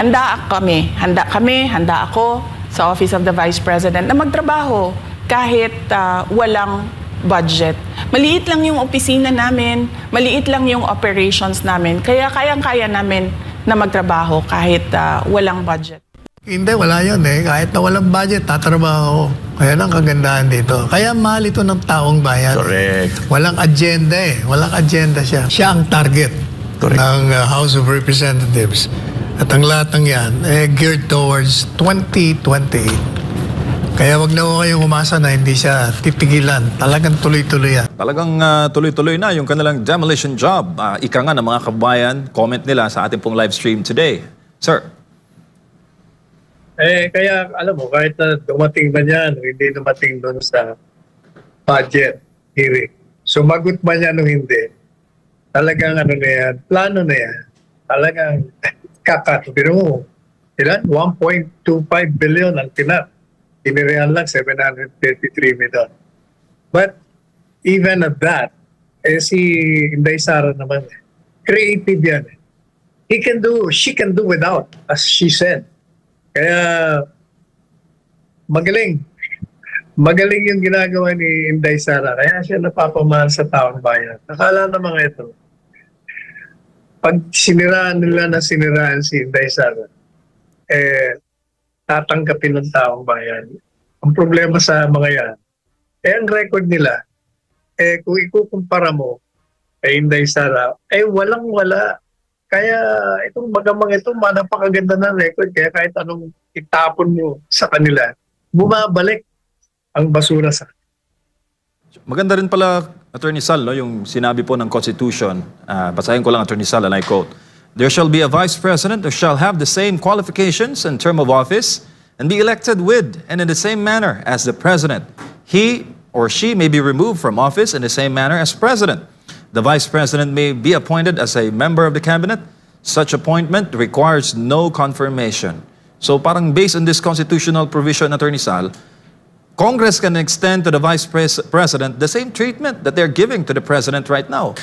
handa ako sa Office of the Vice President na magtrabaho kahit walang budget. Maliit lang yung opisina namin, maliit lang yung operations namin, kaya kayang-kaya namin na magtrabaho kahit walang budget. Hindi, wala yun eh. Kahit na walang budget, tatrabaho ako. Kaya lang kagandahan dito. Kaya mahal ito ng taong bayan. Correct. Walang agenda eh. Walang agenda siya. Siya ang target ng House of Representatives. At ang lahat ng yan, geared towards 2028. Kaya wag na ho kayong umasa na hindi siya titigilan. Talagang tuloy-tuloy yan. Talagang tuloy-tuloy na yung kanilang demolition job. Ika nga ng mga kabayan, comment nila sa ating pong live stream today. Sir. Kaya alam mo, kahit na dumating ba yan, hindi dumating doon sa budget hearing. Sumagot ba niya o hindi? Talagang ano na yan, plano na yan. Talagang kakatubiro mo. Ilan? 1.25 billion ang tinap. Inirihan lang 733 million. But even at that, si Inday Sara naman, creative yan. She can do without, as she said. Kaya magaling. Magaling yung ginagawa ni Inday Sara. Kaya siya napapamahal sa taong bayan. Nakala na mga ito. Pag siniraan nila na siniraan si Inday Sara, tatanggapin ng taong bayan. Ang problema sa mga yan, ang record nila, kung ikukumpara mo kay Inday Sara, walang-wala. Kaya itong magamang ito, napakaganda ng record. Kaya kahit anong itapon mo sa kanila, bumabalik ang basura sa kanila. Maganda rin pala, Attorney Sal, no, yung sinabi po ng Constitution. Basahin ko lang, Attorney Sal, and I quote, "There shall be a Vice President who shall have the same qualifications and term of office and be elected with and in the same manner as the President. He or she may be removed from office in the same manner as President. The Vice President may be appointed as a member of the Cabinet. Such appointment requires no confirmation." So parang based on this constitutional provision, Attorney Sal, Congress can extend to the Vice President the same treatment that they're giving to the President right now.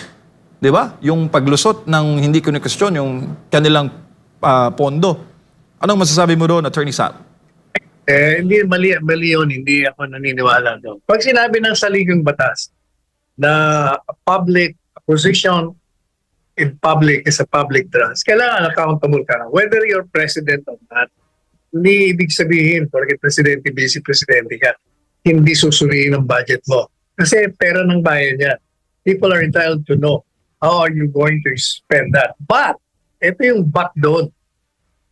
Di ba? Yung paglusot ng hindi kuni-question yung kanilang pondo. Anong masasabi mo doon, Attorney Sal? Hindi, mali yun. Hindi ako naniniwala doon. Pag sinabi ng saligang batas na public position in public is a public trust, kailangan accountable ka. Whether you're president or not, hindi ibig sabihin, porque presidente, vice-presidente ka, hindi susuriin ang budget mo. Kasi pera ng bayan yan. People are entitled to know how are you going to spend that. But, ito yung but doon.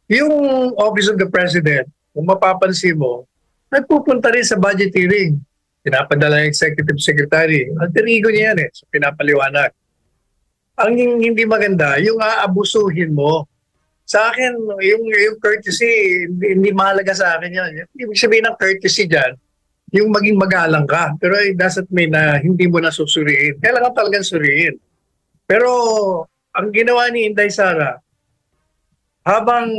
Yung Office of the President, kung mapapansin mo, nagpupunta rin sa budget hearing. Pinapadala ng Executive Secretary. Alter ego niya yan so pinapaliwanag. Ang hindi maganda, yung aabusuhin mo. Sa akin, yung courtesy, hindi mahalaga sa akin yan. Ibig sabihin ng courtesy dyan, yung maging magalang ka. Pero it doesn't mean na hindi mo na susuriin. Kailangan talagang suriin. Pero ang ginawa ni Inday Sara, habang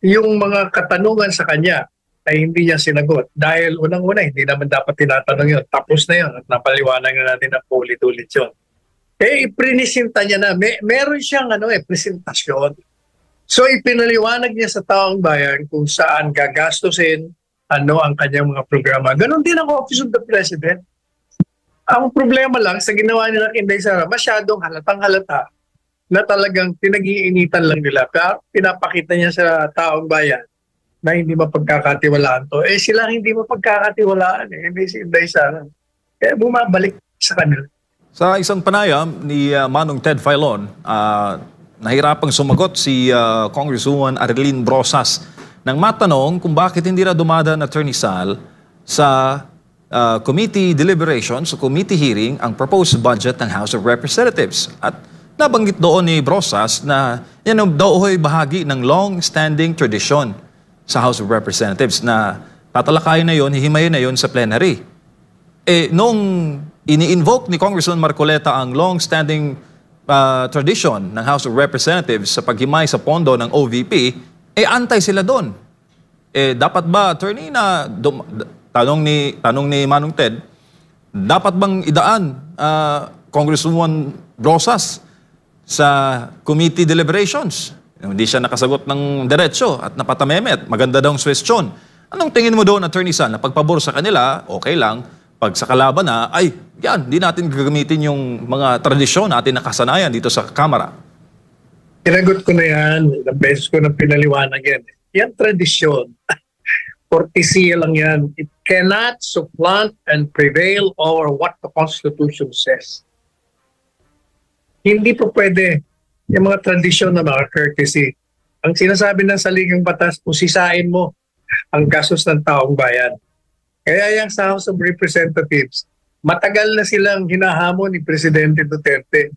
yung mga katanungan sa kanya ay hindi niya sinagot. Dahil unang-una, hindi naman dapat tinatanong yun. Tapos na yun at napaliwanag na natin na ulit-ulit yun. Iprinisinta niya na. Meron siyang presentasyon. So ipinaliwanag niya sa taong bayan kung saan gagastusin, ano ang kanyang mga programa. Ganon din ang Office of the President. Ang problema lang sa ginawa nila kay Inday Sara, masyadong halatang-halata na talagang pinag-iinitan lang nila. Kaya pinapakita niya sa taong bayan na hindi mapagkakatiwalaan to. Sila hindi mapagkakatiwalaan. Hindi si Inday Sara. Kaya bumabalik sa kanila. Sa isang panayam ni Manong Ted Filon, nahirapang sumagot si Congresswoman Arlene Brosas nang matanong kung bakit hindi na dumadaan, Attorney Sal, sa committee deliberations o committee hearing ang proposed budget ng House of Representatives. At nabanggit doon ni Brosas na yan daw ay bahagi ng long-standing tradition sa House of Representatives na tatalakayin na yon, hihimayin na yon sa plenary. Nung ini-invoke ni Congressman Marcoleta ang long-standing tradition ng House of Representatives sa paghimay sa pondo ng OVP, antay sila doon. Dapat ba, Attorney, na tanong ni Manong Ted, dapat bang idaan Congresswoman Brosas sa committee deliberations? Hindi siya nakasagot ng diretsyo at napatamemet. Maganda daw ang suwestyon. Anong tingin mo doon, Attorney Sal, na pagpabor sa kanila, okay lang. Pag sa kalaban na, ay, yan, hindi natin gagamitin yung mga tradisyon natin na kasanayan dito sa Kamara. Tinagot ko na yan. Ilang beses ko na pinaliwanag yan. Yan tradisyon. Cortesia lang yan. It cannot supplant and prevail over what the Constitution says. Hindi po pwede yung mga tradisyon na mga courtesy. Ang sinasabi ng saligang batas, usisain mo ang gastos ng taong bayan. Kaya yung sa House of Representatives, matagal na silang hinahamon ni Presidente Duterte.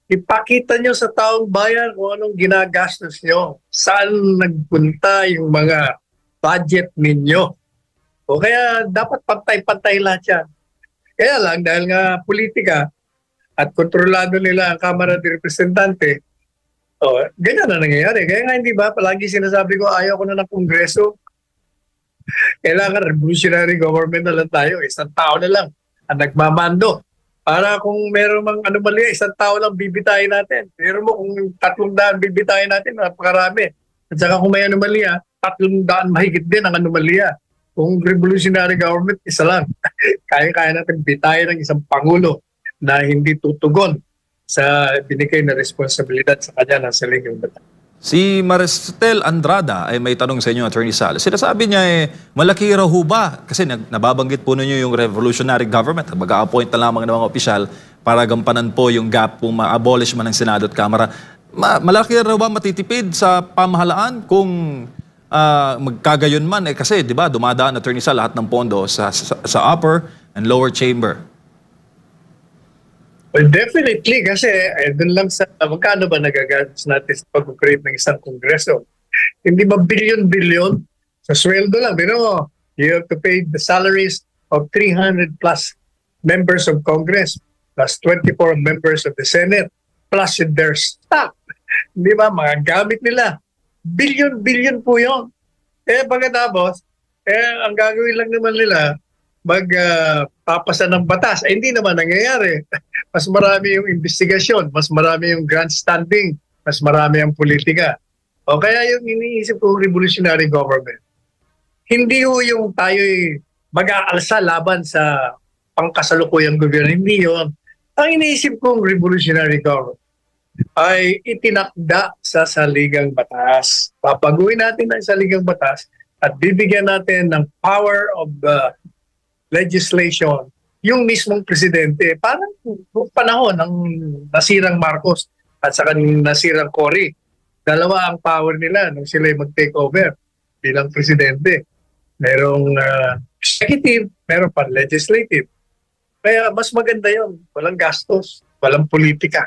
Ipakita nyo sa taong bayan kung anong ginagastos nyo. Saan nagpunta yung mga budget ninyo. O kaya dapat pantay-pantay lahat yan. Kaya lang, dahil nga politika, at kontrolado nila ang Kamara de Representante, ganyan na nangyayari. Kaya nga hindi ba, palagi sinasabi ko, ayaw ko na ng Kongreso. Kailangan revolutionary government na lang tayo. Isang tao na lang ang nagmamando. Para kung meron mang anomalya, isang tao lang bibitayin natin. Pero mo kung 300 bibitayin natin, napakarami. At saka kung may anomalya, 300 mahigit din ang anomalya. Kung revolutionary government, isa lang. Kaya-kaya natin bitayin ng isang pangulo na hindi tutugon sa binigay na responsibilidad sa kanya ng saligang batas. Si Maristel Andrada ay may tanong sa inyo, Attorney Sal. Sinasabi niya malaki raw ho ba? Kasi nababanggit po ninyo yung revolutionary government. Mag-a-appoint na lamang ng mga opisyal para gampanan po yung gap kung ma-abolish man ng Senado at Kamara. Malaki raw ba matitipid sa pamahalaan kung magkagayon man? Kasi di ba dumadaan, Attorney Sal, lahat ng pondo sa upper and lower chamber. Well, definitely kasi doon lang sa magkano ba nagagastos natin sa pag-create ng isang kongreso. Hindi ba billion-billion sa sweldo lang. Pero you have to pay the salaries of 300 plus members of Congress plus 24 members of the Senate plus their staff. Hindi ba? Mga gamit nila. Billion-billion po yun. Pagkatapos, ang gagawin lang naman nila, magpapasa ng batas. Hindi naman nangyayari. Mas marami yung investigasyon, mas marami yung grandstanding, mas marami ang politika. O kaya yung iniisip ko revolutionary government. Hindi yung tayo'y mag-aalsa laban sa pangkasalukuyang gobyerno. Hindi yun. Ang iniisip kong revolutionary government ay itinakda sa saligang batas. Papaguhin natin ang saligang batas at bibigyan natin ng power of legislation yung mismong presidente. Parang panahon ng nasirang Marcos at saka nasirang Cory. Dalawa ang power nila nung sila mag-take over bilang presidente. Merong executive, meron pa legislative. Kaya mas maganda yon. Walang gastos, walang politika.